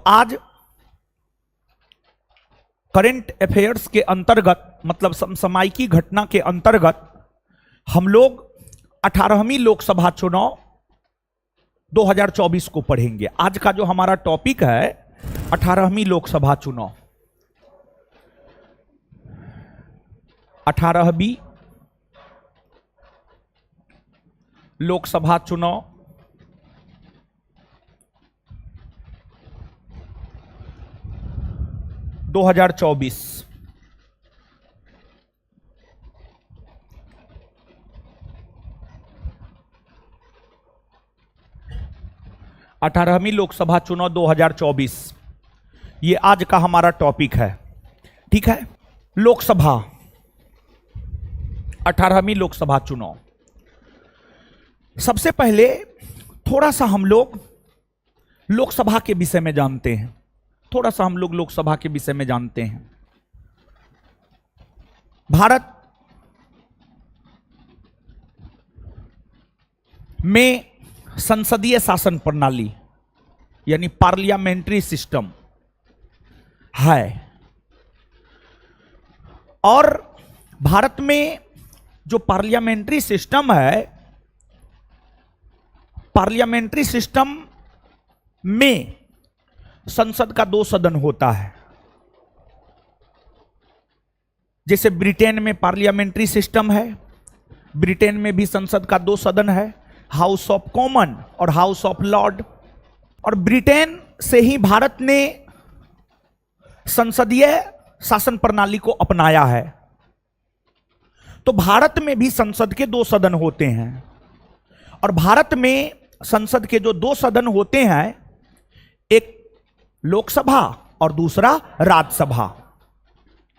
आज current affairs के अंतर्गत, मतलब समसामयिकी घटना के अंतर्गत हम लोग 18वीं लोकसभा चुनाव 2024 को पढ़ेंगे। आज का जो हमारा टॉपिक है 18वीं लोकसभा चुनाव, 18वीं लोकसभा चुनाव 2024। अठारहवीं लोकसभा चुनाव 2024 ये आज का हमारा टॉपिक है। ठीक है, लोकसभा 18वीं लोकसभा चुनाव। सबसे पहले थोड़ा सा हम लोग लोकसभा के विषय में जानते हैं, थोड़ा सा हम लोग लोकसभा के विषय में जानते हैं। भारत में संसदीय शासन प्रणाली यानी पार्लियामेंट्री सिस्टम है, और भारत में जो पार्लियामेंट्री सिस्टम है, पार्लियामेंट्री सिस्टम में संसद का 2 सदन होता है। जैसे ब्रिटेन में पार्लियामेंट्री सिस्टम है, ब्रिटेन में भी संसद का 2 सदन है, हाउस ऑफ कॉमन और हाउस ऑफ लॉर्ड। और ब्रिटेन से ही भारत ने संसदीय शासन प्रणाली को अपनाया है। तो भारत में भी संसद के 2 सदन होते हैं, और भारत में संसद के जो 2 सदन होते हैं, एक लोकसभा और दूसरा राज्यसभा,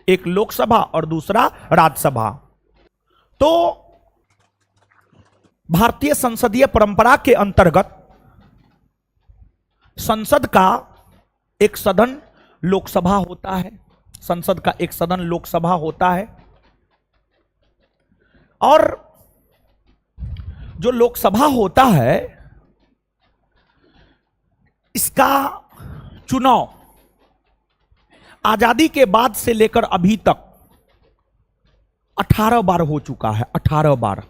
एक लोकसभा और दूसरा राज्यसभा। तो भारतीय संसदीय परंपरा के अंतर्गत संसद का एक सदन लोकसभा होता है, संसद का एक सदन लोकसभा होता है। और जो लोकसभा होता है इसका चुनाव आजादी के बाद से लेकर अभी तक 18 बार हो चुका है, 18 बार।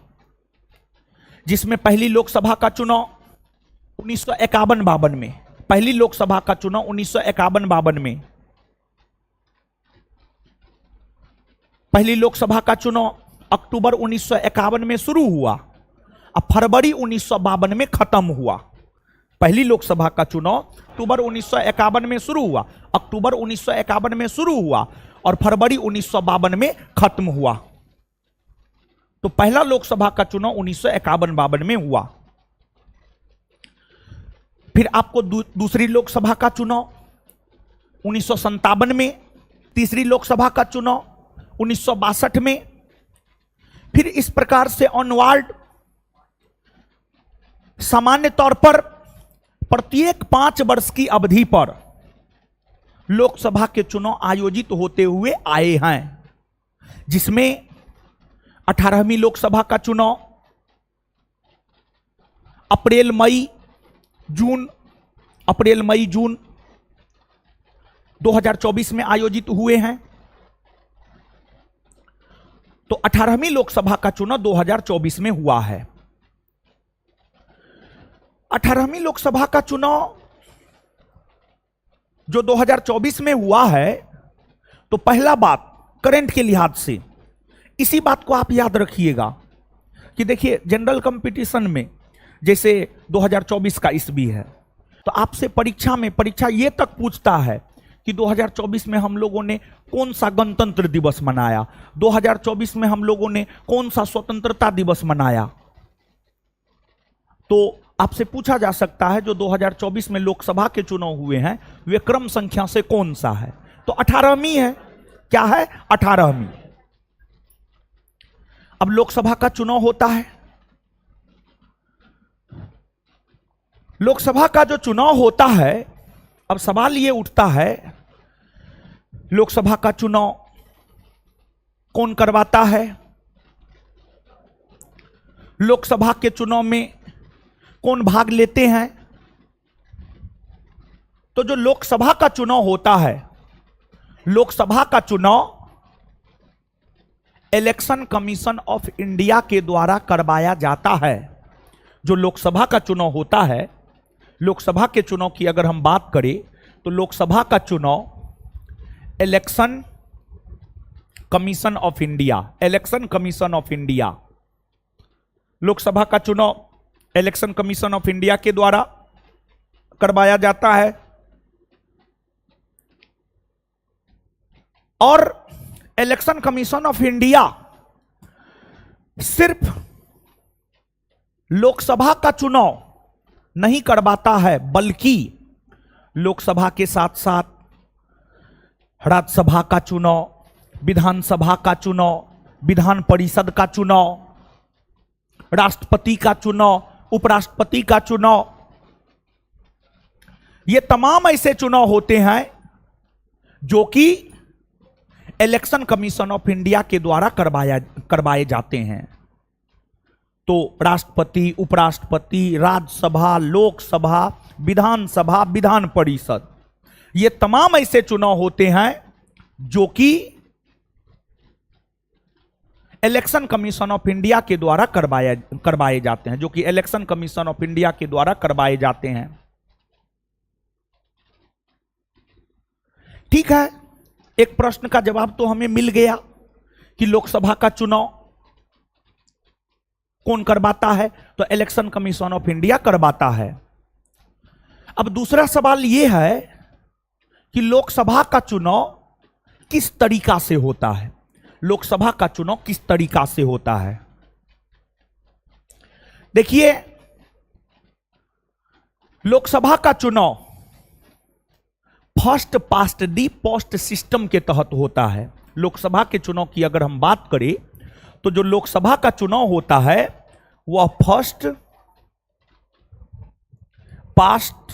जिसमें पहली लोकसभा का चुनाव 1951-52 में, पहली लोकसभा का चुनाव 1951-52 में, पहली लोकसभा का चुनाव अक्टूबर 1951 में शुरू हुआ और फरवरी 1952 में खत्म हुआ। पहली लोकसभा का चुनाव अक्टूबर 1951 में शुरू हुआ, अक्टूबर 1951 में शुरू हुआ और फरवरी 1952 में खत्म हुआ। तो पहला लोकसभा का चुनाव 1951-52 में हुआ। फिर आपको दूसरी लोकसभा का चुनाव 1957 में, तीसरी लोकसभा का चुनाव 1962 में। फिर इस प्रकार से ऑनवर्ड सामान्य तौर पर प्रत्येक 5 वर्ष की अवधि पर लोकसभा के चुनाव आयोजित होते हुए आए हैं, जिसमें 18वीं लोकसभा का चुनाव अप्रैल मई जून 2024 में आयोजित हुए हैं। तो 18वीं लोकसभा का चुनाव 2024 में हुआ है। 18वीं लोकसभा का चुनाव जो 2024 में हुआ है, तो पहला बात करंट के लिहाज से इसी बात को आप याद रखिएगा कि देखिए जनरल कंपटीशन में जैसे 2024 का ईस्वी है, तो आपसे परीक्षा ये तक पूछता है कि 2024 में हम लोगों ने कौन सा गणतंत्र दिवस मनाया, 2024 में हम लोगों ने कौन सा स्वतंत्रता दिवस मनाया। तो आपसे पूछा जा सकता है जो 2024 में लोकसभा के चुनाव हुए हैं वे क्रम संख्या से कौन सा है, तो 18वीं है। क्या है? 18वीं। अब लोकसभा का चुनाव होता है, लोकसभा का जो चुनाव होता है, अब सवाल ये उठता है लोकसभा का चुनाव कौन करवाता है, लोकसभा के चुनाव में कौन भाग लेते हैं। तो जो लोकसभा का चुनाव होता है, लोकसभा का चुनाव इलेक्शन कमीशन ऑफ इंडिया के द्वारा करवाया जाता है। जो लोकसभा का चुनाव होता है, लोकसभा के चुनाव की अगर हम बात करें तो लोकसभा का चुनाव election commission of India, election commission of India, Lok Sabha का चुनाव इलेक्शन कमीशन ऑफ इंडिया के द्वारा करवाया जाता है। और इलेक्शन कमीशन ऑफ इंडिया सिर्फ लोकसभा का चुनाव नहीं करवाता है, बल्कि लोकसभा के साथ साथ राज्यसभा का चुनाव, विधानसभा का चुनाव, विधान परिषद का चुनाव, राष्ट्रपति का चुनाव, उपराष्ट्रपति का चुनाव, ये तमाम ऐसे चुनाव होते हैं जो कि इलेक्शन कमीशन ऑफ इंडिया के द्वारा करवाए जाते हैं। तो राष्ट्रपति, उपराष्ट्रपति, राज्यसभा, लोकसभा, विधानसभा, विधान परिषद, ये तमाम ऐसे चुनाव होते हैं जो कि इलेक्शन कमीशन ऑफ इंडिया के द्वारा करवाए जाते हैं, जो कि इलेक्शन कमीशन ऑफ इंडिया के द्वारा करवाए जाते हैं। ठीक है, एक प्रश्न का जवाब तो हमें मिल गया कि लोकसभा का चुनाव कौन करवाता है, तो इलेक्शन कमीशन ऑफ इंडिया करवाता है। अब दूसरा सवाल यह है कि लोकसभा का चुनाव किस तरीका से होता है, लोकसभा का चुनाव किस तरीका से होता है। देखिए, लोकसभा का चुनाव फर्स्ट पास्ट दी पोस्ट सिस्टम के तहत होता है। लोकसभा के चुनाव की अगर हम बात करें तो जो लोकसभा का चुनाव होता है वह फर्स्ट पास्ट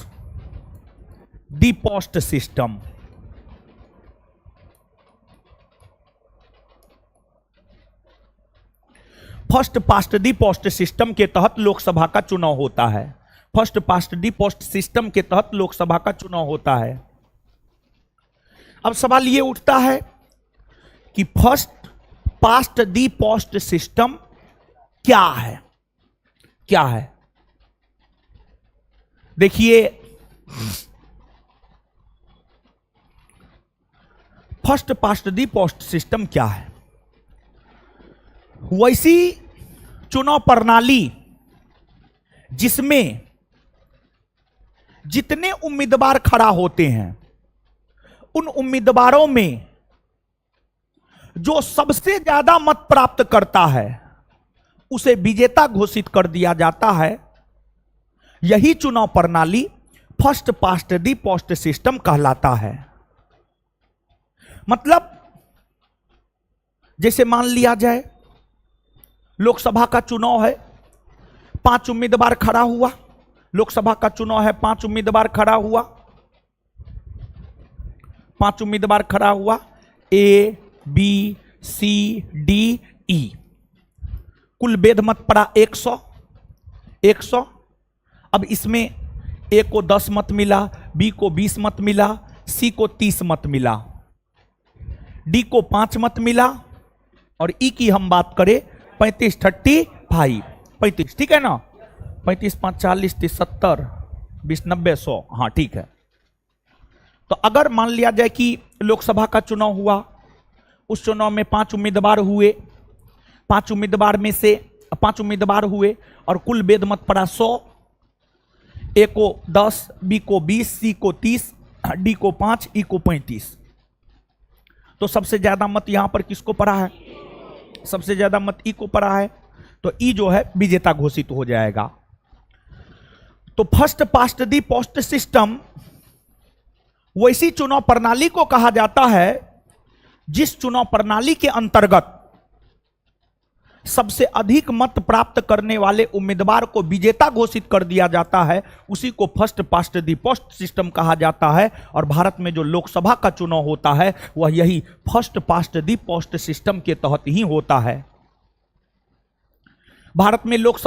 दी पोस्ट सिस्टम, फर्स्ट पास्ट दी पोस्ट सिस्टम के तहत लोकसभा का चुनाव होता है। फर्स्ट पास्ट दी पोस्ट सिस्टम के तहत लोकसभा का चुनाव होता है। अब सवाल यह उठता है कि फर्स्ट पास्ट दी पोस्ट सिस्टम क्या है, क्या है। देखिए, फर्स्ट पास्ट दी पोस्ट सिस्टम क्या है। वैसी चुनाव प्रणाली जिसमें जितने उम्मीदवार खड़ा होते हैं उन उम्मीदवारों में जो सबसे ज्यादा मत प्राप्त करता है उसे विजेता घोषित कर दिया जाता है। यही चुनाव प्रणाली फर्स्ट पास्ट दी पोस्ट सिस्टम कहलाता है। मतलब जैसे मान लिया जाए लोकसभा का चुनाव है, 5 उम्मीदवार खड़ा हुआ, लोकसभा का चुनाव है, 5 उम्मीदवार खड़ा हुआ, 5 उम्मीदवार खड़ा हुआ, A B C D E, कुल वेद मत पड़ा 100। अब इसमें ए को 10 मत मिला, बी को 20 मत मिला, सी को 30 मत मिला, डी को 5 मत मिला, और ई की हम बात करें 35 30 भाई 35, ठीक है ना, 35 5 40 30 70 20 90 100, हाँ ठीक है। तो अगर मान लिया जाए कि लोकसभा का चुनाव हुआ, उस चुनाव में 5 उम्मीदवार हुए, 5 उम्मीदवार में से 5 उम्मीदवार हुए और कुल वेद मत पड़ा 100, ए को 10, बी को 20, सी को 30, डी को 5, ई को 35। तो सबसे ज्यादा मत यहां पर किसको पड़ा है, सबसे ज्यादा मत ई को पड़ा है, तो ई जो है विजेता घोषित हो जाएगा। तो फर्स्ट पास्ट दी पोस्ट सिस्टम वैसी चुनाव प्रणाली को कहा जाता है जिस चुनाव प्रणाली के अंतर्गत सबसे अधिक मत प्राप्त करने वाले उम्मीदवार को विजेता घोषित कर दिया जाता है, उसी को फर्स्ट पास्ट दी पोस्ट सिस्टम कहा जाता है। और भारत में जो लोकसभा का चुनाव होता है वह यही फर्स्ट पास्ट दी पोस्ट सिस्टम के तहत ही होता है। भारत में लोकसभा